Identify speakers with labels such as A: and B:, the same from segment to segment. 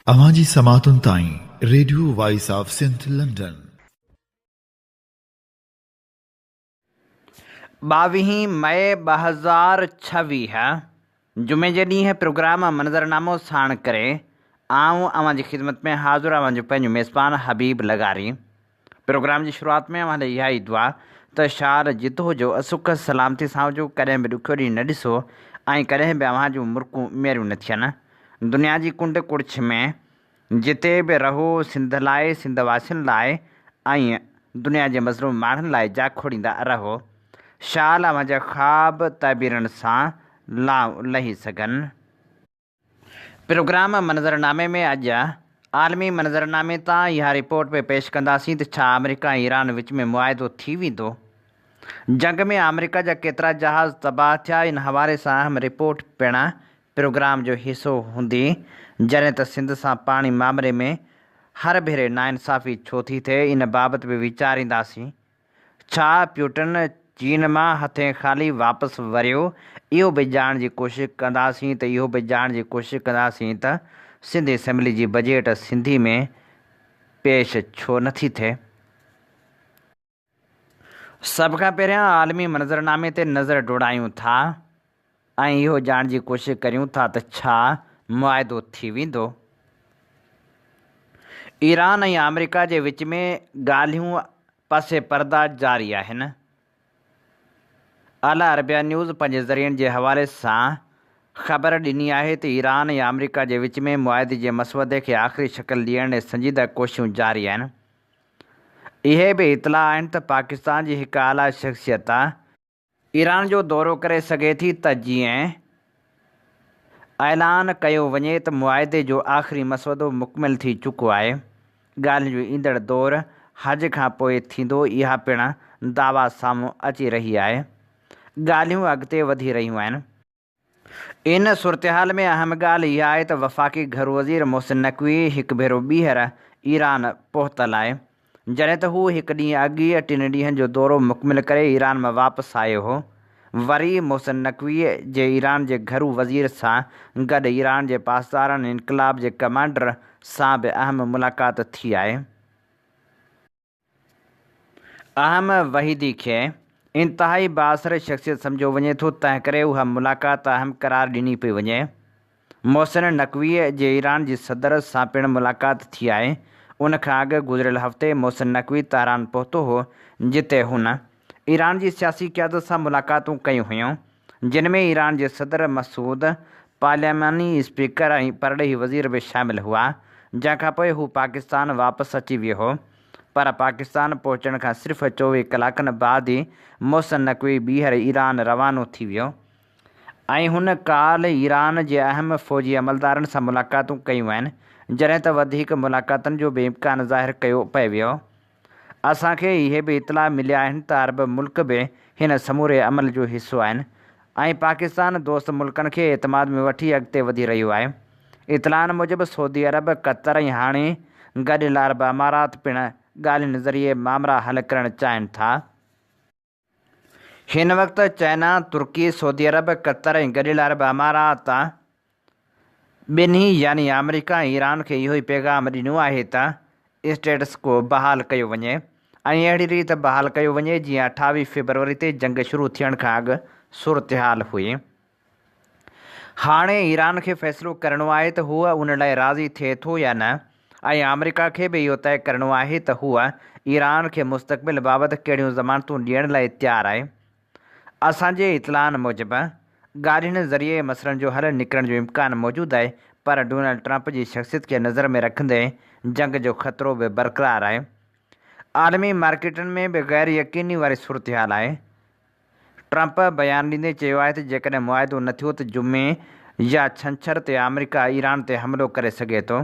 A: अवांजी समातुन ताईं radio voice of Sindh London
B: 22 मई 2026 जुमे जे ॾींहुं प्रोग्राम मंज़रनामो साण करे आऊं अवांजी ख़िदमत में हाज़िर आहियां पंहिंजो मेज़बान हबीब लगारी। प्रोग्राम जी शुरूआति में अवां इहा ई दुआ त शार जितो हुजो असुख सलामती सां हुजो, कॾहिं बि ॾुखियो ॾींहुं न ॾिसो ऐं कॾहिं बि अव्हां जूं मुर्कूं मेरियूं न थियनि। दुनिया जी कुंड कुड़छ में जिते बि रहो सिंध लाइ, सिंध वासियुनि लाइ ऐं दुनिया जे मज़लूम माण्हुनि लाइ जा खोड़ींदा रहो। शाल अव्हांजा ख़्वाब ताबीरनि सां लही सघनि। प्रोग्राम मंज़रनामे में अॼु आलमी मंज़रनामे तां इहा रिपोर्ट पे पेश कंदासीं त छा अमेरिका ऐं ईरान विच में मुआहिदो थी वेंदो। जंग में अमेरिका जा केतिरा जहाज़ तबाह थिया, इन हवाले सां अहम रिपोर्ट पिणु प्रोग्राम जो हिसो हूंदी। जॾहिं त सिंध सां पाणी मामले में हर भेरे नाइंसाफ़ी छो थी थिए, इन बाबति बि वीचारींदासीं। छा प्यूटन चीन मां हथे ख़ाली वापसि वरियो, इहो बि ॼाणण जी कोशिशि कंदासीं त सिंध असेंबली जी बजट सिंधी में पेश छो नथी थिए। सभ खां पहिरियां आलमी मंज़रनामे ते नज़र डोड़ायूं था ऐं इहो ॼाणण जी कोशिशि करियूं था त छा मुआहिदो थी वेंदो। ईरान ऐं अमेरिका जे विच में ॻाल्हियूं पासे पर्दा जारी आहिनि। अल अरबिया न्यूज़ पंहिंजे ज़रियनि जे हवाले सां ख़बर ॾिनी आहे त ईरान ऐं अमेरिका जे विच में मुआहिदे जे मसवदे खे आख़िरी शक्ल ॾियण लाइ संजीदा कोशिशूं जारी आहिनि। इहे बि इतला आहिनि त पाकिस्तान जी हिकु आला शख़्सियत ईरान जो दौरो करे सघे थी त जीअं ऐलान कयो वञे त मुआहिदे जो आख़िरी मसवदो मुकमिल थी चुको आहे। ॻाल्हियुनि जो ईंदड़ दौरु हज खां पोइ थींदो, इहा पिणु दावा साम्हूं अची रही आहे। ॻाल्हियूं अॻिते वधी रहियूं आहिनि। इन सूरतहाल में अहम ॻाल्हि इहा आहे त वफ़ाक़ी घर वज़ीर मोहसिन नक़वी हिकु भेरो ॿीहर ईरान पहुतल आहे। जॾहिं त हू हिकु ॾींहुं अॻु 3 ॾींहंनि जो दौरो मुकमिल करे ईरान मां वापसि आयो हो। वरी मोहसिन नक़वीअ जे ईरान जे घरू वज़ीर सां गॾु ईरान जे पासदारनि इनक़लाब जे कमांडर सां बि अहम मुलाक़ात थी आहे। अहम वहीदी खे इंतिहाई बाअसर शख़्सियत सम्झो वञे थो, तंहिं करे उहा मुलाक़ात अहम करार ॾिनी पई वञे। मोहसिन नक़वीअ जे ईरान जी सदर सां पिणु मुलाक़ात थी आहे। उन खां अॻु गुज़िरियल हफ़्ते मोहसिन नक़वी तहरान पहुतो हो, जिते हुन ईरान जी सियासी क़यादत सां मुलाक़ातूं कयूं हुयूं, जिन में ईरान जे सदर मसूद, पार्लियामानी स्पीकर ऐं परॾेही वज़ीर बि शामिलु हुआ। जंहिंखां पोइ हू पाकिस्तान वापसि अची वियो हो, पर पाकिस्तान पहुचण खां सिर्फ़ु 24 कलाकनि बाद ई मोहसिन नक़वी ॿीहर ईरान रवानो थी वियो ऐं हुन काल्ह ईरान जे अहम फ़ौजी अमलदारनि सां मुलाक़ातूं कयूं आहिनि। जॾहिं त वधीक मुलाक़ातुनि जो बि इम्कान ज़ाहिर कयो पिए वियो। असांखे इहे बि इतला मिलिया आहिनि त अरब मुल्क बि हिन समूरे अमल जो हिसो आहिनि ऐं पाकिस्तान दोस्त मुल्कनि खे एतमाद में वठी अॻिते वधी रहियो आहे। इतलाउनि मूजिबि सऊदी अरब, क़तर ऐं हाणे गॾियल अरब अमारात पिणु ॻाल्हियुनि ज़रिए मामला हल करणु चाहिनि था। हिन वक़्तु चाइना, तुर्की, सऊदी अरब, क़तर ऐं गॾियल अरब अमारात ॿिन्ही यानी अमेरिका ऐं ईरान खे इहो ई पैगाम ॾिनो आहे त स्टेटस को बहाल कयो वञे ऐं अहिड़ी रीति बहाल कयो वञे जीअं 28 फरवरी ते जंग शुरू थियण खां अॻु सूरतहाल हुई। हाणे ईरान खे फ़ैसिलो करिणो आहे त हूअ उन लाइ राज़ी थिए थो या न, ऐं अमेरिका खे बि इहो तइ करिणो आहे त हूअ ईरान खे मुस्तक़बिल बाबति कहिड़ियूं ज़मानतूं ॾियण लाइ तयारु आहे। असांजे इतलाउनि मूजिबि ॻाल्हियुनि ज़रिए मसइलनि जो हल निकिरण जो इम्कानु मौजूदु आहे, पर डोनाल्ड ट्रंप जी शख़्सियत खे नज़र में रखंदे जंग जो ख़तरो बि बरक़रार आहे। आलमी मार्केटनि में बि गैर यकीनी वारी सूरतहाल आहे। ट्रंप बयानु ॾींदे चयो आहे त जेकॾहिं मुआहिदो न थियो त जुमे या छंछरु ते अमेरिका ईरान ते हमिलो करे सघे थो।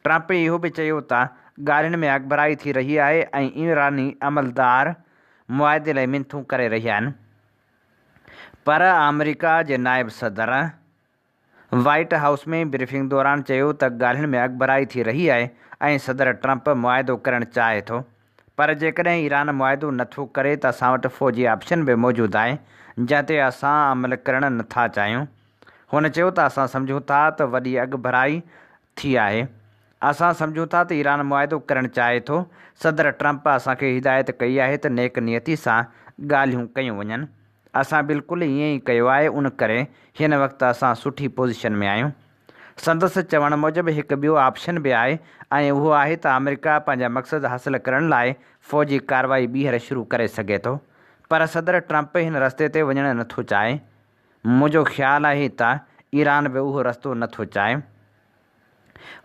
B: ट्रंप इहो बि चयो त ॻाल्हियुनि में अॻभराई थी रही आहे ऐं ईरानी अमलदार मुआहिदे लाइ मिनथूं करे रहिया आहिनि, पर अमेरिका जे नाइब सदर वाइट हाउस में ब्रीफिंग दौरान चयो त ॻाल्हियुनि में अॻभराई थी रही आहे ऐं सदर ट्रंप मुआहिदो करणु चाहे थो, पर जेकॾहिं ईरान मुआहिदो नथो करे त असां वटि फ़ौजी ऑप्शन बि मौजूदु आहे जंहिं ते असां अमल करणु नथा चाहियूं। हुन चयो त असां सम्झूं था त वॾी अॻभराई थी आहे असां सम्झूं था त ईरान मुआइदो करणु चाहे थो। सदर ट्रंप असांखे हिदायत कई आहे त नेक नियती सां ॻाल्हियूं कयूं वञनि। असां बिल्कुलु ईअं ई कयो आहे। उन करे हिन वक़्तु असां सुठी पोज़ीशन में आहियूं। संदसि चवण मूजिबि हिकु ॿियो ऑप्शन बि आहे ऐं उहो आहे त अमेरिका पंहिंजा मक़सद हासिलु करण लाइ फ़ौजी कार्रवाई ॿीहर शुरू करे सघे थो, पर सदर ट्रंप हिन रस्ते ते वञणु नथो चाहे। मुंहिंजो ख़्यालु आहे त ईरान बि उहो रस्तो नथो चाहे।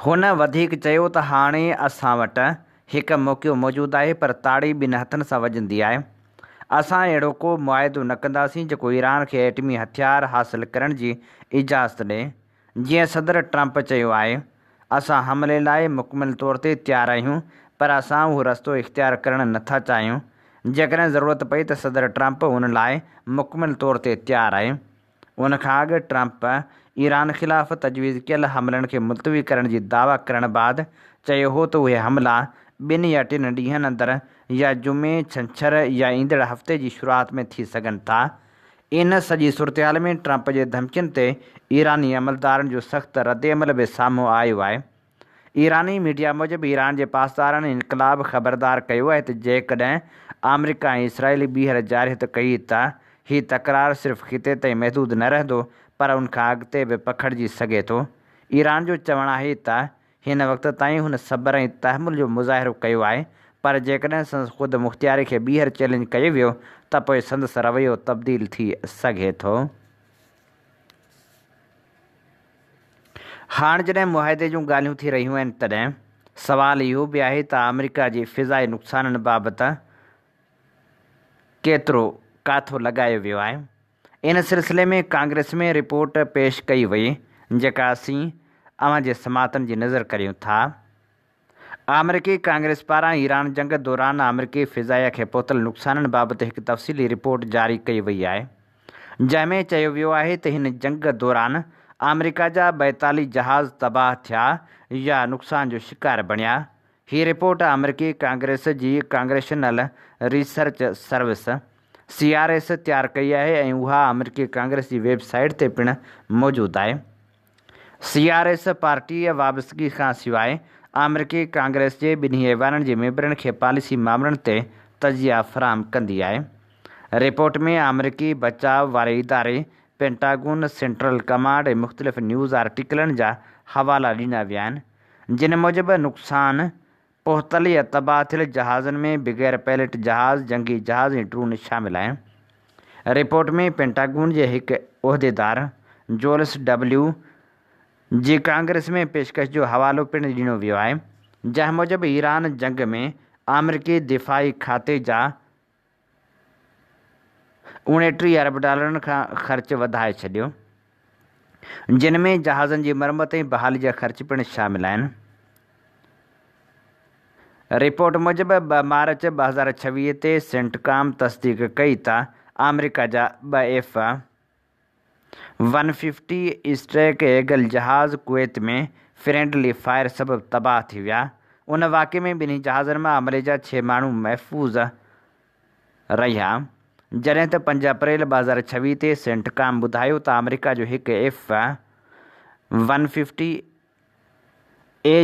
B: हुन वधीक चयो त हाणे असां वटि हिकु मौक़ो मौजूदु आहे, पर ताड़ी ॿिनि हथनि सां वॼंदी आहे। असां अहिड़ो को मुआइदो न कंदासीं जेको ईरान खे एटमी हथियार हासिलु करण जी इजाज़त ॾिए। जीअं सदर ट्रंप चयो आहे, असां हमले लाइ मुकमिल तौर ते तयारु आहियूं, पर असां उहो रस्तो इख़्तियार करणु नथा चाहियूं। जेकॾहिं ज़रूरत पई त सदर ट्रंप उन लाइ मुकमिल तौर ते तयारु आहे। उन खां अॻु ट्रंप ईरान ख़िलाफ़ु तजवीज़ कयल हमलनि खे मुलतवी करण जी दावा करण बैदि चयो हो त उहे हमला 2 या 3 ॾींहंनि अंदरि या जुमे, छंछरु या ईंदड़ हफ़्ते जी शुरूआति में थी सघनि था। इन सॼी सूरतहाल में ट्रंप जे धमकियुनि ते ईरानी अमलदारनि जो सख़्तु रद्दअमल बि साम्हूं आयो आहे। ईरानी मीडिया मूजिबि ईरान जे पासदारनि इनक़लाब ख़बरदार कयो आहे त जेकॾहिं अमेरिका ऐं इसराइल ॿीहर जारियत कई त हीउ तकरार सिर्फ़ु ख़िते ताईं महदूदु न रहंदो, पर उनखां अॻिते बि पखिड़िजी सघे थो। ईरान जो चवणु आहे त हिन वक़्त ताईं हुन सब्र ऐं तहमुल जो मुज़ाहिरो कयो आहे, पर जेकॾहिं संदसि ख़ुदि मुख़्तियारी खे ॿीहर चैलेंज कयो वियो त पोइ संदसि रवैयो तब्दील थी सघे थो। हाणे जॾहिं मुआइदे जूं ॻाल्हियूं थी रहियूं आहिनि, तॾहिं सवालु इहो बि आहे त अमेरिका जी फ़िज़ाई नुक़साननि बाबति केतिरो काथो लॻायो वियो आहे। इन सिलसिले में कांग्रेस में रिपोर्ट पेश कई वई, जेका असीं अव्हां जे समातनि जी नज़र करियूं था। अमरीकी कांग्रेस पारां ईरान जंग दौरान अमरीकी फ़िज़ाई खे पहुतल नुक़साननि बाबति हिकु तफ़सीली रिपोर्ट जारी कई वई आहे, जंहिंमें चयो वियो आहे त हिन जंग दौरान अमेरिका जा 42 जहाज़ तबाह थिया या नुक़सान जो शिकार बणिया। हीअ रिपोर्ट अमरीकी कांग्रेस जी कांग्रेशनल रिसर्च सर्विस CRS तयारु कई आहे ऐं उहा अमरीकी कांग्रेस जी वेबसाइट ते पिणु मौजूदु आहे। CRS पार्टीअ वाबस्तगी खां सवाइ अमरीकी कांग्रेस जे ॿिन्ही ऐवाननि जे मेंबरनि खे पॉलिसी मामलनि ते तजिया फ़राहम कंदी आहे। रिपोर्ट में अमरीकी बचाव वारे इदारे, पेंटागन, सेंट्रल कमांड ऐं मुख़्तलिफ़ न्यूज़ आर्टिकलनि जा हवाला ॾिना विया आहिनि, जिन मूजिबि नुक़सान पहुतल या तबाह थियल जहाज़नि में बग़ैर पायलट जहाज़, जंगी जहाज़ ऐं ड्रोन शामिल आहिनि। रिपोर्ट में पेंटागन जे हिकु उहिदेदार जोलिस W जी कांग्रेस में पेशकश जो हवालो पिणु ॾिनो वियो आहे, जंहिं मूजिबि ईरान जंग में अमरीकी दिफ़ाई खाते जा $29 अरब खां ख़र्च वधाए छॾियो, जिन में जहाज़नि जी मरम्मत ऐं बहाली जा ख़र्च पिणु शामिल आहिनि। रिपोर्ट मूजिबि 2 मार्च 2026 ते सेंटकॉम तस्दीक कई त अमरीका जा 2 F-150 स्ट्राइक ईगल जहाज़ कुवैत में फ्रेंडली फायर सबबि तबाह थी विया। उन वाक़े में ॿिन्ही जहाज़नि मां अमले जा 6 माण्हू महफ़ूज़ रहिया, जॾहिं त 5 अप्रैल 2026 ते सेंटकॉम ॿुधायो त अमरीका जो हिकु F-150A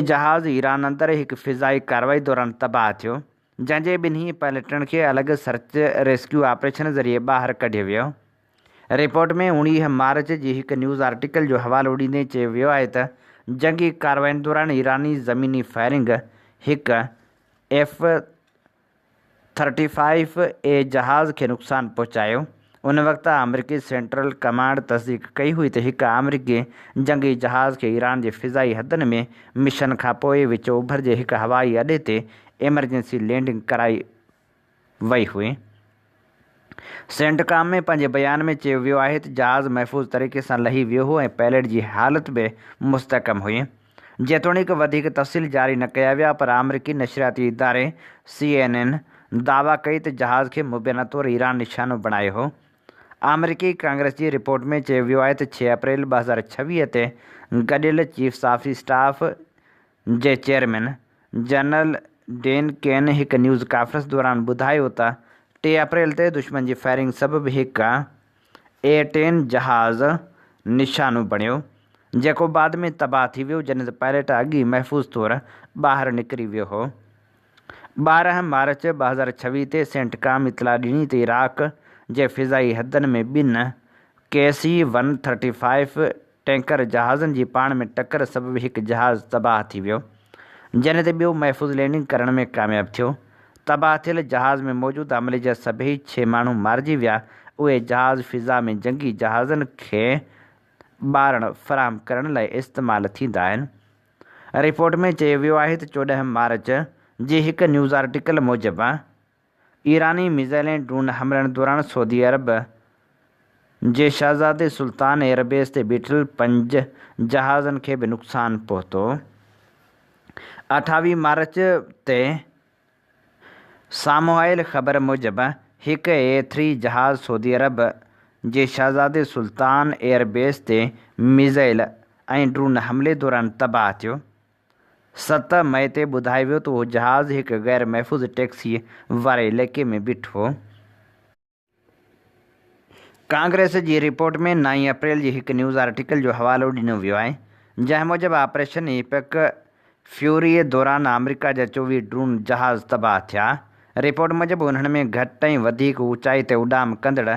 B: जहाज़ ईरान अंदरि हिकु फ़िज़ाई कार्रवाई दौरान तबाह थियो, जंहिंजे ॿिन्ही पायलटनि खे अलॻि सर्च रेस्क्यू ऑपरेशन ज़रिए ॿाहिरि कढियो वियो। रिपोर्ट में 19 मार्च जी हिकु न्यूज़ आर्टिकल जो हवालो ॾींदे चयो वियो आहे त जंगी कार्रवाइनि दौरान ईरानी ज़मीनी फायरिंग हिकु F-35A जहाज़ खे नुक़सानु पहुचायो। उन वक़्तु अमरीकी सेंट्रल कमांड तस्दीक कई हुई त हिकु अमरीकी जंगी जहाज़ खे ईरान जे फ़िज़ाई हदनि में मिशन खां पोइ विच ओभर जे हिकु हवाई अॾे ते एमरजेंसी लैंडिंग कराई वई हुई। सेंटकॉम में पंहिंजे बयान में चयो वियो आहे त जहाज़ महफ़ूज़ तरीक़े सां लही वियो हो ऐं पायलट जी हालत बि मुस्तहकम हुई। जेतोणीकि वधीक तफ़सील जारी न कया विया, पर अमरीकी नशरियाती इदारे CNN दावा कई त जहाज़ खे मुबैना तौरु ईरान निशानो बणायो हो। अमरीकी कांग्रेस जी रिपोर्ट में चयो वियो आहे त 6 अप्रैल 2026 ते गॾियल चीफ्स ऑफ स्टाफ जे चेयरमैन जनरल डेन केन हिकु न्यूज़ कॉन्फ्रेंस दौरान ॿुधायो त 3 अप्रैल ते दुश्मन जी फायरिंग सबबि हिकु A-10 जहाज़ निशानो बणियो। जेको बाद में तबाह थी वियो, जॾहिं त पायलट अॻी महफ़ूज़ तौरु ॿाहिरि निकिरी वियो हो। 12 मार्च 2026 ते सेंटकाम इतला ॾिनी त इराक़ जे फ़िज़ाई हदनि में 2 KC-135 टैंकर जहाज़नि जी पाण में टकर सबबि हिकु जहाज़ तबाह थी वियो, जॾहिं त ॿियो महफ़ूज़ लैंडिंग करण में कामयाबु थियो। तबाह थियल जहाज़ में मौजूदु अमले जा सभई 6 माण्हू मारिजी विया। उहे जहाज़ फ़िज़ा में जंगी जहाज़नि खे ॿारणु फ़राहम करण लाइ इस्तेमालु थींदा आहिनि। रिपोर्ट में चयो वियो आहे त 14 मार्च जे हिकु न्यूज़ आर्टिकल मूजिबि ईरानी मिज़ाइल ऐं ड्रोन हमलनि दौरान सऊदी अरब जे शहज़ादे सुल्तान एयरबेस ते बीठल 5 जहाज़नि खे बि नुक़सानु पहुतो। 28 मार्च ते साम्हूं आयल ख़बर मूजिबि हिकु A3 जहाज़ सऊदी अरब जे शहज़ादे सुल्तान एयरबेस ते मिज़ाइल ऐं ड्रोन हमले दौरान तबाह थियो। 7 मई ते ॿुधायो वियो त उहो जहाज़ हिकु गैर महफ़ूज़ टैक्सी वारे इलाइक़े में बीठो हो। कांग्रेस जी रिपोर्ट में 9 अप्रैल जी हिकु न्यूज़ आर्टिकल जो हवालो ॾिनो वियो आहे, जंहिं मूजिबि ऑपरेशन इपिक फ्यूरी दौरान अमेरिका जा 24 ड्रोन जहाज़ तबाह थिया। रिपोर्ट मूजिबि उन्हनि में घटि ऐं वधीक ऊचाई ते उॾाम कंदड़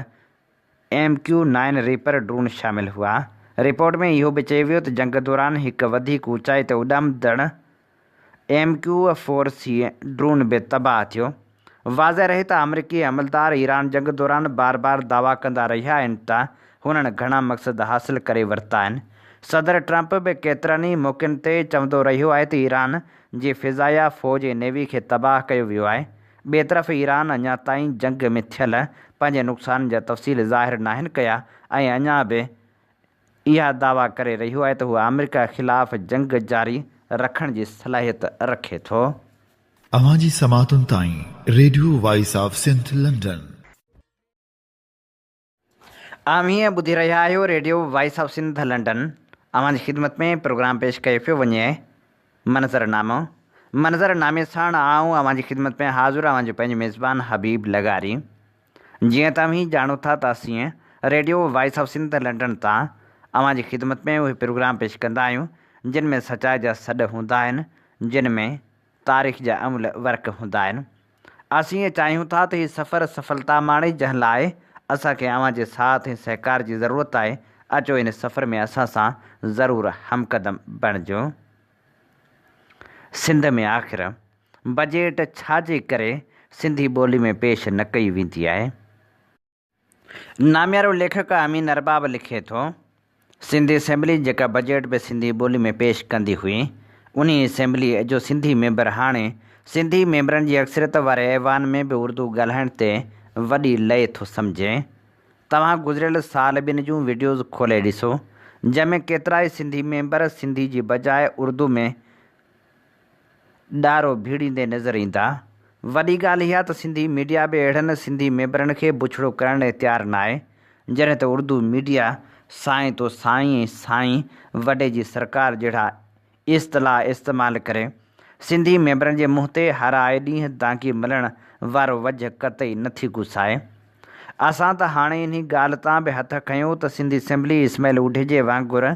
B: MQ-9 रीपर ड्रोन शामिलु हुआ। रिपोर्ट में इहो बि चयो वियो त जंग दौरान हिकु वधीक ऊचाई ते उॾामदड़ MQ-4C ड्रोन बि तबाह थियो। वाज़ह रहे त अमरीकी अमलदार ईरान जंग दौरान बार बार दावा कंदा रहिया आहिनि त हुननि घणा मक़सद हासिल करे वरिता आहिनि। सदर ट्रंप बि केतिरनि ई मौक़नि ते चवंदो रहियो आहे त ईरान जी फ़िज़ाया फ़ौज ऐं नेवी खे तबाह कयो वियो आहे। ॿिए तरफ़ ईरान अञा ताईं जंग में थियल पंहिंजे नुक़सान जा तफ़सील ज़ाहिर नाहिनि कया ऐं अञा बि इहा दावा करे रहियो आहे त हू अमेरिका ख़िलाफ़ जंग जारी रखण जी सलाहियत रखे थो।
A: अवांजी समातुनि ताईं radio voice of Sindh London.
B: हीअं ॿुधी रहिया आहियो radio voice of Sindh London. अवांजी ख़िदमत में प्रोग्राम पेश कयो पियो वञे मंज़रनामो। मंज़रनामे सां आऊं अवांजी ख़िदमत में हाज़िर अवांजो पंहिंजो मेज़बान हबीब लगारी। जीअं तव्हीं ॼाणो था त असीं radio voice of Sindh London तां अवांजी ख़िदमत में उहे प्रोग्राम पेश कंदा आहियूं जिन में सचाई जा सॾ हूंदा आहिनि, जिन में तारीख़ जा अमल वर्क हूंदा आहिनि। असीं चाहियूं था त हीउ सफ़र सफलता माणे, जंहिं लाइ असांखे अवांजे साथ ऐं सहकार जी ज़रूरत आहे। अचो इन सफ़र में असां सां ज़रूरु हमक़दम बणिजो। सिंध में आख़िर बजट छाजे करे सिंधी ॿोली में पेश न कई वेंदी आहे? नामियारो लेखक अमीन अरबाब लिखे थो, सिंधी असेंबली जेका बजट बि सिंधी ॿोली में पेश कंदी हुई, उन असेंबली जो सिंधी मेंबर हाणे सिंधी मेंबरनि जी अक्सरियत वारे ऐवान में बि उर्दू ॻाल्हाइण ते वॾी लय थो सम्झे। तव्हां गुज़िरियल साल ॿिनि जूं वीडियोज़ खोले ॾिसो, जंहिंमें केतिरा ई सिंधी मेंबर सिंधी जी बजाए उर्दू में ॾारो भीड़ींदे नज़र ईंदा। वॾी ॻाल्हि इहा त सिंधी मीडिया बि अहिड़नि सिंधी मेंबरनि खे बुछड़ो करण लाइ तयारु न आहे, जॾहिं त उर्दू मीडिया साईं तो साईं, साईं वॾे जी सरकार जहिड़ा इस्तलाह इस्तेमालु करे सिंधी मेंबरनि जे मुंहं ते हर आए ॾींहुं दांगी मलण वारो वजह कतई नथी घुसाए। असां त हाणे इन ॻाल्हि तां बि हथ खयूं त सिंधी असेंबली इस्माइल उढिजे वांगुरु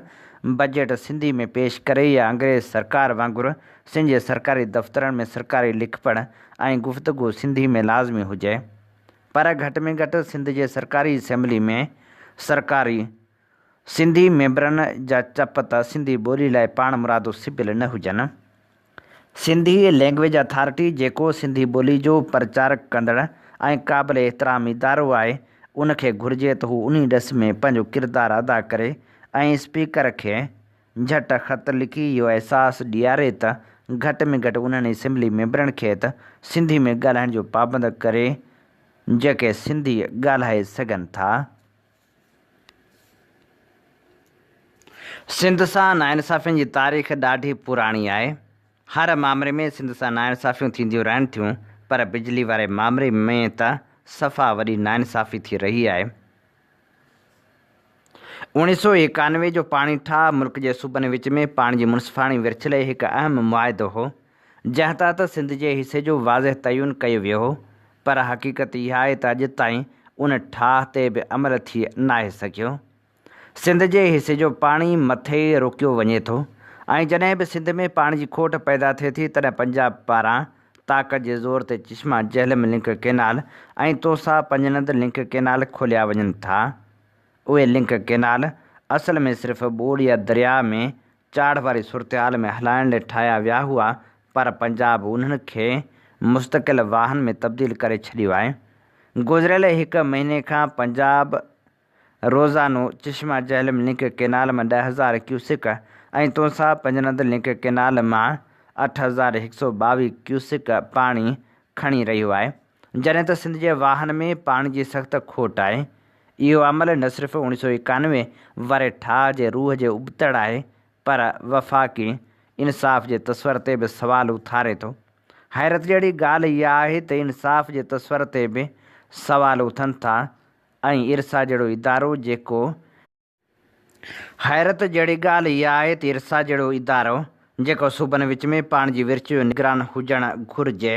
B: बजट सिंधी में पेश करे या अंग्रेज़ सरकार वांगुरु सिंध जे सरकारी दफ़्तरनि में सरकारी लिखपढ़ ऐं गुफ़्तगू सिंधी में लाज़मी हुजे। पर घटि में घटि सिंध जे सरकारी असेंबली में सरकारी सिंधी मेंबरनि जा चप त सिंधी ॿोली लाइ पाण मुरादो सिबियल न हुजनि। सिंधी लैंग्वेज अथॉरिटी जेको सिंधी ॿोली जो प्रचारक कंदड़ ऐं क़ाबिल एतिराम इदारो आहे, उनखे घुरिजे त हू उन ॾस में पंहिंजो किरदारु अदा करे ऐं स्पीकर खे झटि ख़त लिखी इहो अहसासु ॾियारे त घटि में घटि उन्हनि असेंबली मेंबरनि खे त सिंधी में ॻाल्हाइण जो पाबंद करे जेके सिंधी ॻाल्हाए सघनि था। सिंध सां नाइंसाफ़ियुनि जी तारीख़ ॾाढी पुराणी आहे। हर मामले में सिंध सां नाइंसाफ़ियूं थींदियूं रहनि थियूं, पर बिजली वारे मामले में त सफ़ा वॾी नाइंसाफ़ी थी रही आहे। 1991 जो पाणी ठाह मुल्क जे सूबनि विच में पाणी जी मुनसिफ़ाणी विरछले हिकु अहम मुआहिदो हो, जंहिं तहत सिंध जे हिसे जो वाज़ह तयन कयो वियो हो, पर हक़ीक़त इहा आहे त अॼु ताईं उन ठाह ते बि अमल थी नाहे सघियो। सिंध जे हिसे जो पाणी मथे रोकियो वञे थो ऐं जॾहिं बि सिंध में पाणी जी खोट पैदा थिए थी तॾहिं पंजाब पारां ताक़त जे ज़ोर ते चश्मा जहलम लिंक कैनाल ऐं तोसा पंजनंद लिंक कैनाल खोलिया वञनि था। उहे लिंक कैनाल असल में सिर्फ़ु ॿोड़ या दरिया में चाढ़ वारी सूरतहाल में हलाइण लाइ ठाहिया विया हुआ, पर पंजाब उन्हनि खे मुस्तक़िल वाहन में तब्दील करे छॾियो आहे। गुज़िरियल हिकु महीने खां पंजाब रोज़ानो चश्मा जहलम लिंक कैनाल में 10,000 क्यूसिक ऐं तोसा पंजनंद लिंक कैनाल मां 8,122 क्यूसिक पाणी खणी रहियो आहे, जॾहिं त सिंध जे वाहन में पाणी जी सख़्त खोट आहे। इहो अमल न सिर्फ़ु 1991 वारे ठाह जे रूह जे उबतड़ आहे, पर वफ़ाक़ी इंसाफ़ जे तस्वर ते बि सवाल उथारे थो। हैरत जहिड़ी ॻाल्हि इहा आहे त इंसाफ़ जे तस्वर ते बि सवाल उथनि था ऐं इरसा जहिड़ो इदारो जेको जेको सूबनि विच में पाणी जी विर्छ जो निगरान हुजणु घुरिजे,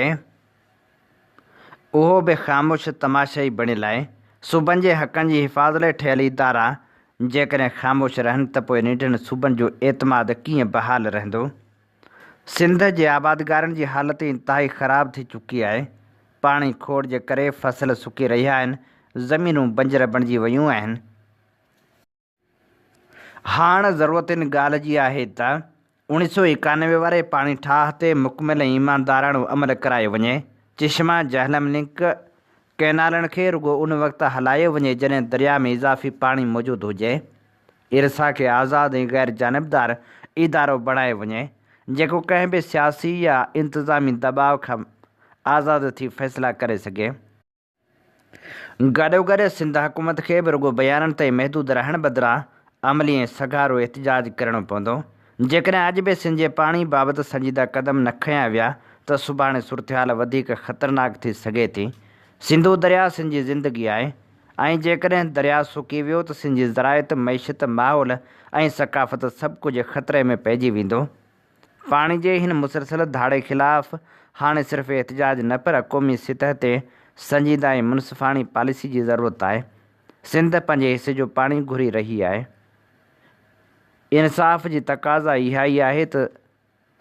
B: उहो बि ख़ामोश तमाशाई बणियल आहे। सूबनि जे हक़नि जी हिफ़ाज़त लाइ ठहियल इदारा जेकॾहिं ख़ामोश रहनि त पोइ निडनि सूबनि जो एतमाद कीअं बहाल रहंदो। सिंध जे आबादगारनि जी हालत इंतिहाई ख़राब थी चुकी आहे। पाणी खोड़ जे करे फसल सुकी रहिया आहिनि, ज़मीनूं बंजर बणिजी वियूं आहिनि। हाणे ज़रूरत इन ॻाल्हि जी आहे त 1991 वारे पाणी ठाह ते मुकमिल ईमानदाराणो अमल करायो वञे। चश्मा जहलम लिंक कैनालनि खे रुॻो उन वक़्तु हलायो वञे जॾहिं दरिया में इज़ाफ़ी पाणी मौजूदु हुजे। इरसा खे आज़ादु ऐं गैर जानिबदार इदारो बणायो वञे जेको कंहिं बि सियासी या इंतिज़ामी दबाव खां आज़ादु थी फ़ैसिला करे सघे। गॾोगॾु सिंध हुकूमत खे बि रुॻो बयाननि ताईं महदूद रहण बदिरां अमली ऐं सघारो एहतिजाज करणो पवंदो। जेकॾहिं अॼु बि सिंध जे पाणी बाबति संजीदा क़दम न खयां विया त सुभाणे सूरतहाल वधीक ख़तरनाक थी सघे थी। सिंधु दरिया सिंध जी ज़िंदगी आहे ऐं जेकॾहिं दरिया सुकी वियो त सिंध जी ज़राइत, मईशत, माहौल ऐं सक़ाफ़त सभु कुझु ख़तरे में पइजी वेंदो। पाणी जे हिन मुसलसल धाड़े ख़िलाफ़ हाणे सिर्फ़ु एहतिजाज न पर क़ौमी सतह ते संजीदा ऐं मुनसिफ़ाणी पॉलिसी जी ज़रूरत आहे। सिंध पंहिंजे हिसे जो पाणी घुरी रही आहे। इंसाफ़ जी तक़ाज़ा इहा ई आहे त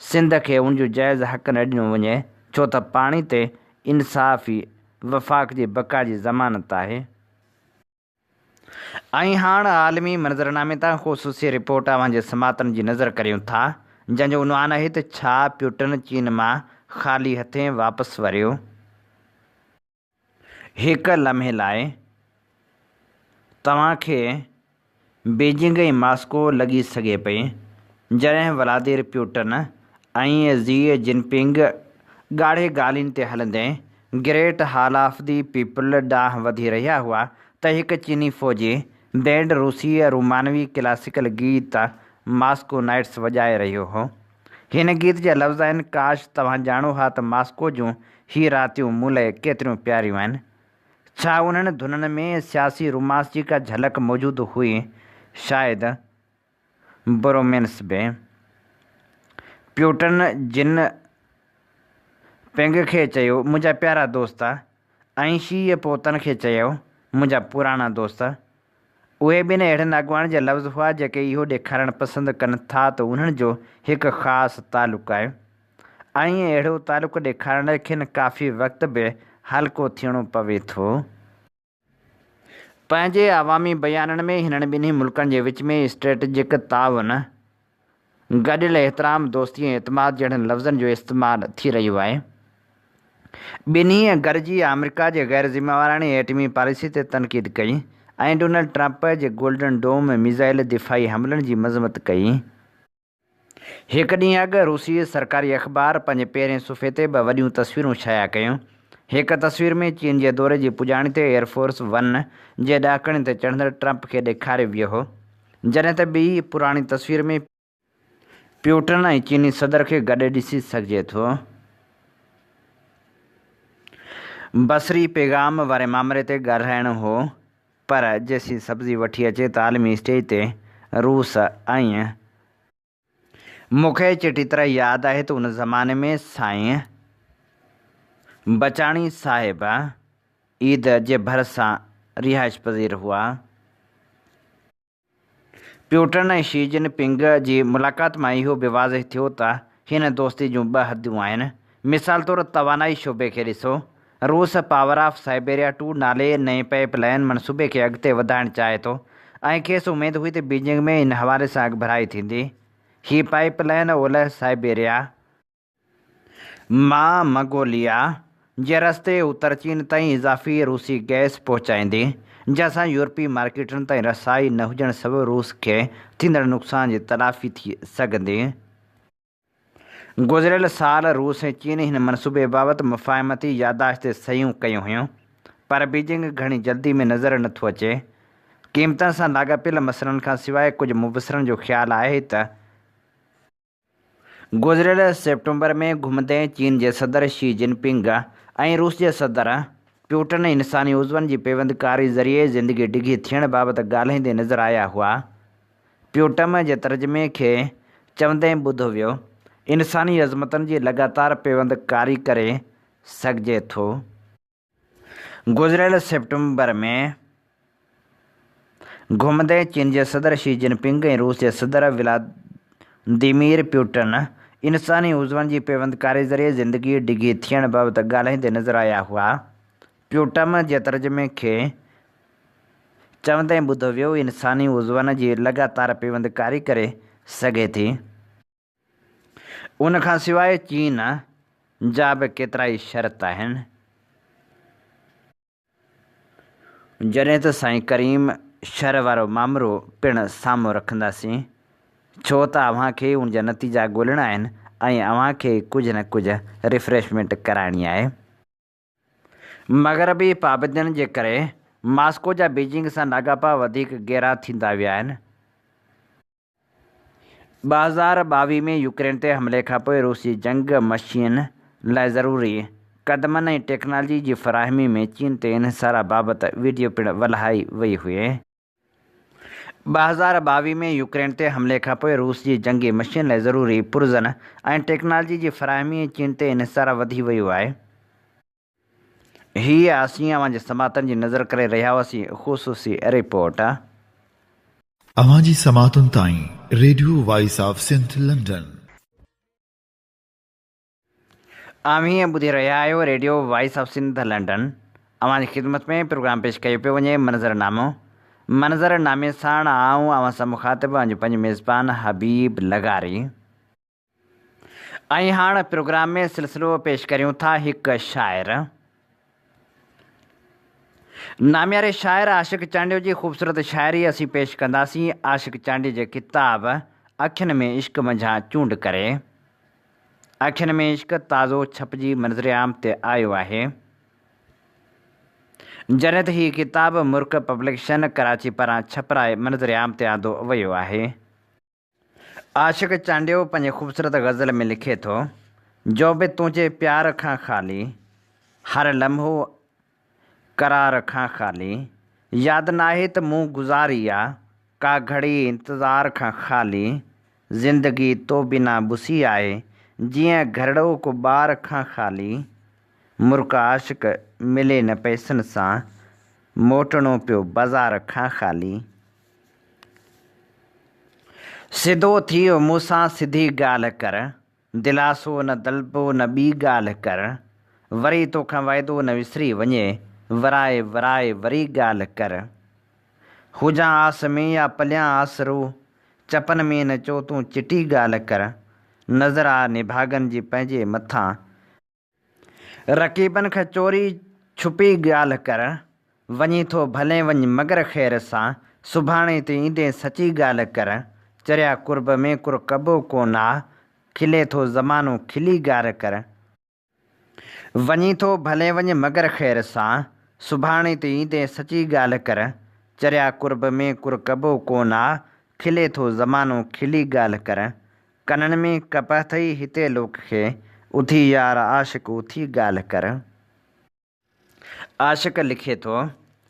B: सिंध खे उन जो जाइज़ हक़ न ॾिनो वञे, छो त पाणी ते इंसाफ़ ई वफ़ाक़ जी बका जी ज़मानत आहे। ऐं हाणे आलमी मंज़रनामे तां ख़ुसूसी रिपोर्ट अव्हांजे समातनि जी नज़र करियूं था, जंहिंजो उनवान आहे त छा प्यूटन चीन मां ख़ाली हथे वापसि वरियो। हिकु लम्हे लाइ तव्हांखे बीजिंग ऐं मॉस्को लॻी सघे पई जॾहिं व्लादिमीर प्यूटन ऐं ज़ी जिनपिंग ॻाढ़े ॻाल्हियुनि ते हलंदे great hall of the people ॾांहुं वधी रहिया हुआ त हिकु चीनी फ़ौजी बैंड रूसी रोमानवी क्लासिकल गीत मॉस्को नाइट्स वॼाए रहियो हो। हिन गीत जा लफ़्ज़ आहिनि, काश तव्हां ॼाणो हा त मॉस्को जूं ही रातियूं मूं लाइ केतिरियूं प्यारियूं आहिनि। छा उन्हनि धुननि में सियासी रोमांस जी का झलक मौजूदु हुई? शायदि ब्रोमेंस बि। प्यूटन जिन पिंग खे चयो, मुंहिंजा प्यारा दोस्त, ऐं शीह पोतनि खे चयो, मुंहिंजा पुराणा दोस्त। उहे ॿिनि अहिड़नि अॻुवाण जा लफ़्ज़ हुआ जेके इहो ॾेखारणु पसंदि कनि था त उन्हनि जो हिकु ख़ासि तालुक़ु आहे, ऐं अहिड़ो तालुक़ु ॾेखारण लाइ खेनि काफ़ी वक़्तु बि हल्को थियणो पवे थो। पंहिंजे अवामी बयाननि में हिननि ॿिन्ही मुल्कनि जे विच में स्ट्रेटजिक ताउन, गॾियल एहतराम, दोस्ती ऐं एतमाद जहिड़नि लफ़्ज़नि जो इस्तेमालु थी रहियो आहे। ॿिन्ही गॾिजी अमेरिका जे गैर ज़िम्मेवाराणे एटमी पॉलिसी ते तनक़ीद कई ऐं डोनाल्ड ट्रंप जे गोल्डन डोम मिज़ाइल दिफ़ाई हमलनि जी मज़म्मत कई। हिकु ॾींहुं अॻु रूसी सरकारी अख़बार पंहिंजे पहिरें सुफ़े ते ॿ वॾियूं तस्वीरूं शाया कयूं। हिकु तस्वीर में चीन जे दौरे जी पुॼाणी ते एयरफोर्स वन जे ॾाकणे ते चढ़ंदड़ ट्रंप खे ॾेखारियो वियो हो, जॾहिं त ॿी पुराणी तस्वीर में प्यूटन ऐं चीनी सदर खे गॾु ॾिसी सघिजे थो। बसरी पैगाम वारे मामले ते ॻाल्हाइणो हो, पर जेसी सब्ज़ी वठी अचे त आलमी स्टेज ते रूस ऐं मूंखे चिटी तरह यादि आहे त उन ज़माने में साईं बचाणी साहिब ईद जे भरिसां रिहाइश पज़ीर हुआ। प्यूटन ऐं शी जिनपिंग जी मुलाक़ात मां इहो बि वाज़िह थियो त हिन दोस्ती जूं ॿ हदियूं आहिनि। मिसाल तौरु तवानाई शोबे खे ॾिसो। रूस पावर ऑफ साइबेरिया 2 नाले नए पाइपलाइन मनसूबे खे अॻिते वधाइणु चाहे थो ऐं खेसि उमेदु हुई त बीजिंग में इन हवाले सां अॻिभराई थींदी। हीअ पाइपलाइन ओलह साइबेरिया मां मंगोलिया जे रस्ते उतर चीन ताईं इज़ाफ़ी रूसी गैस पहुचाईंदी, जंहिंसां यूरोपी मार्केटुनि ताईं रसाई न हुजण सबबि रूस खे थींदड़ नुक़सान जी तलाफ़ी थी सघंदी। गुज़िरियल साल रूस ऐं चीन हिन मनसूबे बाबति मुफ़ाहिमती यादाश्त सयूं कयूं हुयूं, पर बीजिंग घणी जल्दी में नज़र नथो अचे। क़ीमतनि सां लाॻापियल मसइलनि खां सवाइ कुझु मुबसरनि जो ख़्यालु आहे त गुज़िरियल सेप्टेम्बर में घुमंदे चीन जे सदर शी जिनपिंग ऐं रूस जे सदर प्यूटन इंसानी उज़वनि जी पेवंदकारी ज़रिए ज़िंदगी डिघी थियण बाबति ॻाल्हाईंदे नज़र आया हुआ। प्यूटन जे तर्जुमे खे चवंदे ॿुधो वियो, इंसानी अज़मतनि जी लॻातार पेवंदकारी करे सघिजे थो। गुज़िरियल सेप्टेम्बर में घुमंदे चीन जे सदर शी जिनपिंग ऐं रूस जे सदर व्लादिमीर प्यूटन इंसानी उज़वनि जी पेवंदकारी ज़रिए ज़िंदगी डिघी थियण बाबति ॻाल्हाईंदे नज़र आया हुआ। प्यूटन जे तर्जुमे खे चवंदे ॿुधो वियो, इंसानी उज़वनि जी लॻातार पेवंदकारी करे सघे थी। उन खां सवाइ चीन जा बि केतिरा ई शर्त आहिनि। जॾहिं त साईं करीम शर वारो मामिरो पिणु साम्हूं रखंदासीं, छो त अव्हांखे उन जा नतीजा ॻोल्हणा आहिनि ऐं अव्हांखे कुझु न कुझु रिफ्रेशमेंट कराइणी आहे। मग़रबी पाबंदियुनि जे करे मॉस्को जा बीजिंग सां लाॻापा वधीक गहरा थींदा विया आहिनि। 2022 में यूक्रेन ते हमले खां पोइ रूसी जंग मशीन लाइ ज़रूरी क़दमनि ऐं टेक्नोलॉजी जी फ़राहमी में चीन ते इन्हिसार बाबति वीडियो पिणु वल्हाई वई हुई। 2022 में यूक्रेन ते हमले खां पोइ रूस जी जंगी मशीन लाइ ज़रूरी पुर्ज़नि ऐं टेक्नोलॉजी जी फ़राहमी चीन ते इन्हिसार वधी वियो आहे। हीअ असीं अव्हांजे समातनि जी नज़र करे रहिया हुआसीं ख़ुसूसी रिपोर्ट।
A: अव्हां जी समातुनि ताईं radio voice of Sindh London.
B: हीअं ॿुधी रहिया आहियो radio voice of Sindh London. अव्हांजी ख़िदमत में प्रोग्राम पेश कयो पियो वञे मंज़रनामो। मंज़रनामे साण आऊं अव्हां सां मुख़ातिबु पंहिंजो मेज़बान हबीब लगारी। ऐं हाणे प्रोग्राम में सिलसिलो पेश करियूं था हिकु शाइर। नामियारे शाइर आशिक़ चांडियो जी ख़ूबसूरत शाइरी असीं पेश कंदासीं आशिक़ चांडी जे किताब अखियुनि में इश्क मंझां चूंड करे। अखियुनि में इश्क ताज़ो छपिजी मंज़र आम ते आयो आहे, जॾहिं त हीअ किताब मुर्क पब्लिकेशन कराची पारां छपराए मंज़र आम ते आंदो वियो आहे। आशिक़ चांडियो पंहिंजे ख़ूबसूरत ग़ज़ल में लिखे थो, जो बि तुंहिंजे प्यार खां ख़ाली, हर लम्हो करार खां ख़ाली, यादि नाहे त मूं गुज़ारी आहे का घड़ी इंतज़ार खां ख़ाली, ज़िंदगी तो बिना बुसी आहे जीअं घरड़ो को ॿार खां ख़ाली, मुर्क आशिक़ मिले न पैसनि सां मोटणो पियो बाज़ार खां ख़ाली। सिधो थी मूंसां सिधी ॻाल्हि कर, दिलासो न दलबो न ॿी ॻाल्हि कर, वरी तोखां वाइदो न विसरी वञे, वराए वराए वरी ॻाल्हि कर, हुजां आस में या पलियां आसरो, चपनि में न चो तूं चिटी ॻाल्हि कर, नज़र आ निभागनि जी पंहिंजे मथां, रक़ीबनि खां चोरी छुपी ॻाल्हि कर, वञी थो भले वञ मगर ख़ैर सां, सुभाणे ते ईंदे सची ॻाल्हि कर, चरिया कुर्ब में कुर कबो कोन आ, खिले थो ज़मानो खिली ॻाल्हि कर, वञी थो भले वञ मगर ख़ैर सां, सुभाणे ते ईंदे सची ॻाल्हि कर, चरिया कुर्ब में कुर कबो कोन आ, खिले थो ज़मानो खिली ॻाल्हि कर, कननि में कपह अथई हिते लोक खे, उथी यार आशिक़ उथी ॻाल्हि कर। आशिक़ लिखे थो,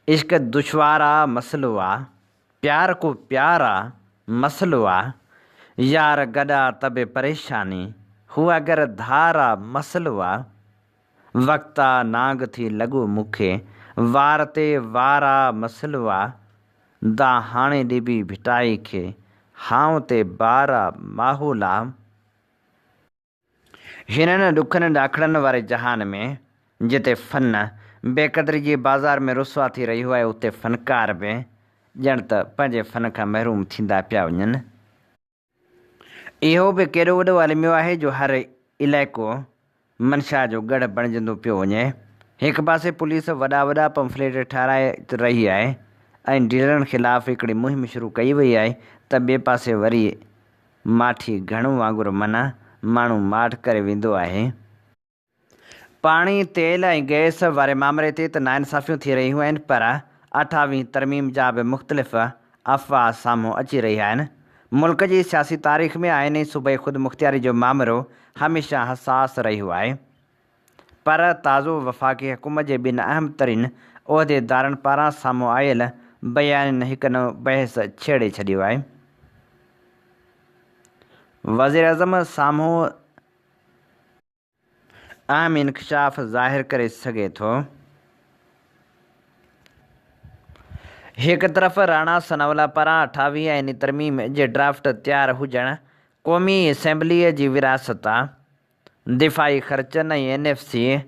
B: इश्क दुश्वार आ मसइलो आ, प्यार को प्यार आ मसइलो आ, यार गॾा तबे परेशानी, हू अगरि धार आ मसइलो आ, वक़्ता नांग थी लॻो मूंखे, वार ते वार आ मसइलो आ, दा हाणे ॾिबी भिटाई खे, हाउ ते बारा माहौल आहे। हिननि ॾुखनि ॾाखड़नि वारे जहान में जिते फ़न बेक़दरी जी बाज़ार में रुसवा थी रहियो आहे, उते फ़नकार बि ॼण त पंहिंजे फ़न खां महरूम थींदा पिया वञनि। इहो बि केॾो वॾो आलिमियो आहे जो हर इलाइक़ो मंशा जो गढ़ बणिजंदो पियो वञे। हिकु पासे पुलिस वॾा वॾा पंफलेट ठाराए रही आहे ऐं डीलरनि ख़िलाफ़ु हिकिड़ी मुहिम शुरू कई वई आहे, त ॿिए पासे वरी माठी घणो वांगुरु माना माण्हू माठ करे वेंदो आहे। पाणी, तेल ऐं गैस वारे मामले ते त नाइंसाफ़ियूं थी रहियूं आहिनि, पर 28वीं तरमीम जा बि मुख़्तलिफ़ अफ़वाह साम्हूं अची रहिया आहिनि। मुल्क जी सियासी तारीख़ में आइनी सूबे ख़ुदि मुख़्तियारी जो मामिलो हमेशह हसास रहियो आहे, पर ताज़ो वफ़ाक़ी हुकूमत जे ॿिनि अहम तरीन उहिदेदारनि पारां साम्हूं आयल बयाननि हिकु नओं बहस छेड़े छॾियो आहे। वज़ीर आज़म साम्हूं अहम इंकशाफ ज़ाहिर करे सघे थो। हिकु तरफ़ राणा सनावला पारां 28वीं आइनी तरमीम जे ड्राफ्ट तयारु हुजणु क़ौमी असेंबलीअ जी विरासत आहे। दिफ़ाई ख़र्चनि ऐं NFC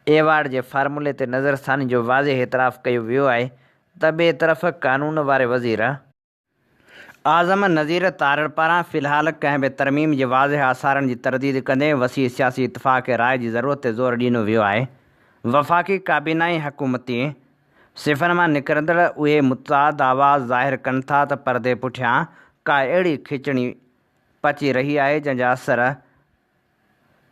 B: एवार्ड जे फार्मूले ते नज़रसानी जो वाज़िह इतराफ़ कयो वियो आहे, त ॿिए तरफ़ कानून वारे वज़ीर आज़म नज़ीर तारड़ पारां फ़िलहाल कंहिं बि तरमीम जे वाज़िह आसारनि जी तरदीद कंदे वसी सियासी इतफ़ाक़ राय जी ज़रूरत ते ज़ोर ॾिनो वियो आहे। वफ़ाक़ी काबीनाई हुकूमती सिफ़नि मां निकिरंदड़ उहे मुताद आवाज़ ज़ाहिर कनि था त परदे पुठियां का अहिड़ी खिचड़ी पची रही आहे जंहिंजा असर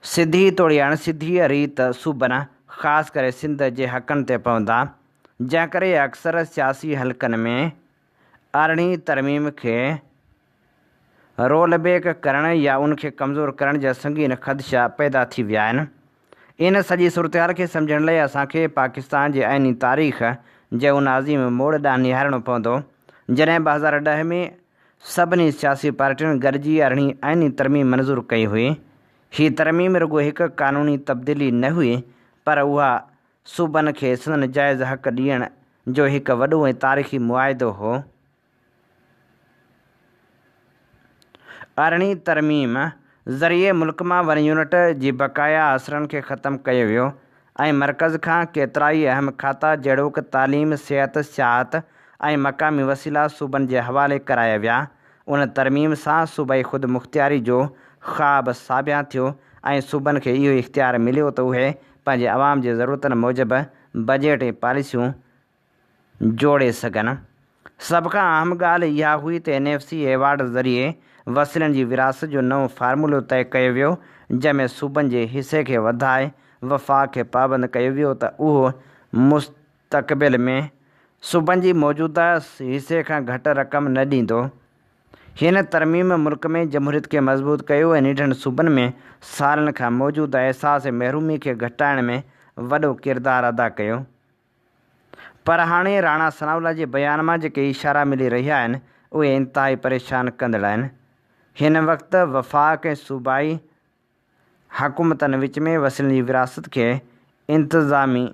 B: सिधी तोड़ी अणसिधी रीत सूबनि ख़ासि करे सिंध जे हक़नि ते पवंदा, जंहिं करे अक्सर सियासी हलक़नि में अरिड़हीं तरमीम खे रोलबैक करण या उनखे कमज़ोर करण जा संगीन ख़दशा पैदा थी विया आहिनि। इन सॼी सूरतहाल खे सम्झण लाइ असांखे पाकिस्तान जे आइनी तारीख़ जे उन अज़ीम मोड़ ॾांहुं निहारणो पवंदो जॾहिं 2010 में सभिनी सियासी पार्टियुनि गॾिजी अरिड़हीं आइनी तरमीम मंज़ूरु कई हुई। हीअ तरमीम रुॻो हिकु क़ानूनी तब्दीली न हुई, पर उहा सूबनि खे संदनि जाइज़ हक़ ॾियण जो हिकु वॾो ऐं तारीख़ी मुआहिदो हो। अरिड़हीं तरमीम ज़रिए मुल्क मां वन यूनिट जी बक़ाया असरनि खे ख़तमु कयो वियो ऐं मर्कज़ खां केतिराई अहम खाता जहिड़ोकि तालीम, सिहत, सियाहत ऐं मक़ामी वसीला सूबनि जे हवाले कराया विया। उन तरमीम सां सूबाई ख़ुदि मुख़्तियारी जो ख़्वाबु साबिया थियो ऐं सूबनि खे इहो इख़्तियार मिलियो त उहे पंहिंजे अवाम जे ज़रूरतनि मूजिबि बजट ऐं पॉलिसियूं जोड़े सघनि। सभ खां अहम ॻाल्हि इहा हुई त NFC एवार्ड ज़रिए वसीलनि जी विरासत जो नओं फार्मूलो तइ कयो वियो, जंहिंमें सूबनि जे हिसे खे वधाए वफ़ाक़ खे पाबंद कयो वियो त उहो मुस्तक़बिल में सूबनि जी मौजूदा हिसे खां घटि रक़म न ॾींदो। हिन तरमीम मुल्क में जमहूरियत खे मज़बूत कयो ऐं निढनि सूबनि में सालनि खां मौजूदा अहसास महरूमी खे घटाइण में वॾो किरदारु अदा कयो। पर हाणे राणा सनावला जे बयान मां जेके इशारा मिली रहिया आहिनि उहे इंतिहाई परेशान कंदड़ आहिनि। हिन वक़्तु वफ़ाक़ ऐं सूबाई हुकूमतनि विच में वसीलनि जी विरासत खे इंतिज़ामी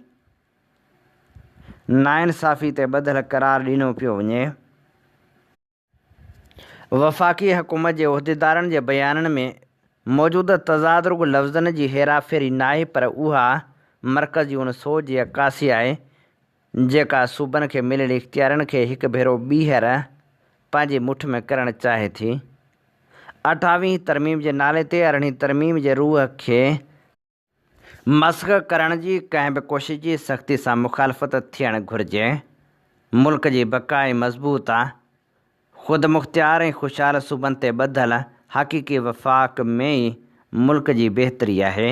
B: नाइंसाफ़ी ते ॿधल करार ॾिनो पियो वञे। वफ़ाक़ी हुकूमत जे उहिदेदारनि जे बयाननि में मौजूदु तज़ाद रुॻो लफ़्ज़नि जी हेराफेरी नाहे, पर उहा मर्कज़ जी उन सोच जी अक्कासी आहे जेका सूबनि खे मिलियल इख़्तियारनि खे हिकु भेरो ॿीहर पंहिंजी मुठ में करणु चाहे थी। 28वीं तरमीम जे नाले ते अरिड़हीं तरमीम जे रूह खे मस्ख़ करण जी कंहिं बि कोशिश जी सख़्ती सां मुखालफ़त थियणु घुरिजे। मुल्क जी बक़ा ऐं मज़बूत ख़ुदि मुख़्तियार ऐं ख़ुशहाल सूबनि ते ॿधल हक़ीक़ी वफ़ाक़ में ई मुल्क जी बहितरी आहे।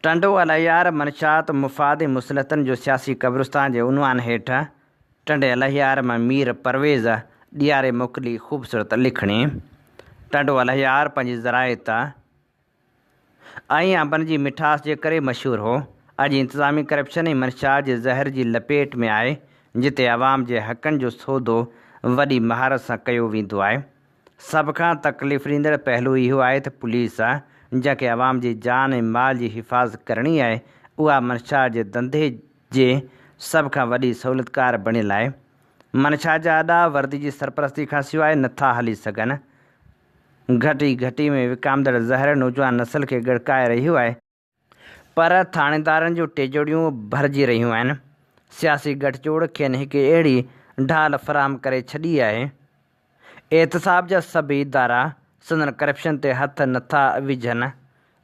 B: टंडो अलहियार मंशात मुफ़ाद मुसलतनि जो सियासी क़ब्रिस्तान जे उनवान हेठि टंडे अलहियार मां मीर परवेज़ ॾियारे मोकिली ख़ूबसूरत लिखणी। टंडो अलहियार पंहिंजी ज़राइत ऐं अंबनि जी मिठास जे करे मशहूरु हो। अॼु इंतिज़ामी करप्शन ऐं मंशा जे ज़हर जी लपेट में आहे, जिते अवाम जे हक़नि जो सौदो वॾी महारत सां कयो वेंदो आहे। सभ खां तकलीफ़ ॾींदड़ पहलू इहो आहे त पुलिस जंहिंखे अवाम जी जान ऐं माल जी हिफ़ाज़त करणी आहे, उहा मंशा जे धंधे जे सभ खां वॾी सहूलियतकार बणियल आहे। मनशा जा अॾा वर्दी जी सरपरस्ती खां सवाइ नथा हली सघनि। घटी घटी में विकामदड़ ज़हर नौजवान नस्ल खे गड़काए रहियो आहे, पर थाणेदारनि जूं टेजोड़ियूं भरिजी रहियूं आहिनि। सियासी गठजोड़ खेनि हिकु अहिड़ी ढाल फराहम करे छॾी आहे। एहतसाब जा सभई इदारा संदन करप्शन ते हथ नथा विझनि।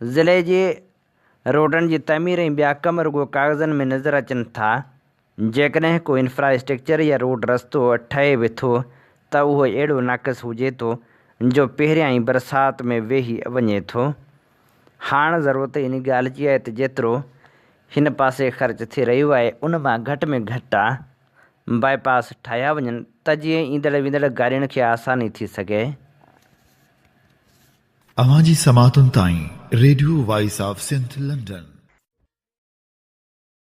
B: ज़िले जे रोडनि जी तइमीर ऐं ॿिया कम रुॻो काग़ज़नि में नज़र अचनि था। जेकॾहिं को इंफ्रास्ट्रक्चर या रोड रस्तो ठहे बि थो त उहो अहिड़ो नाक़िस हुजे थो जो पहिरियां ई बरसाति में वेही वञे थो। हाणे ज़रूरत इन ॻाल्हि जी आहे त जेतिरो हिन पासे ख़र्च थी रहियो आहे उन मां घटि में घटि बाईपास ठाहिया वञनि त जीअं ईंदड़ वेंदड़ गाॾियुनि खे आसानी थी सघे।
A: अवां जी समातुनि ताईं radio voice of Sindh London.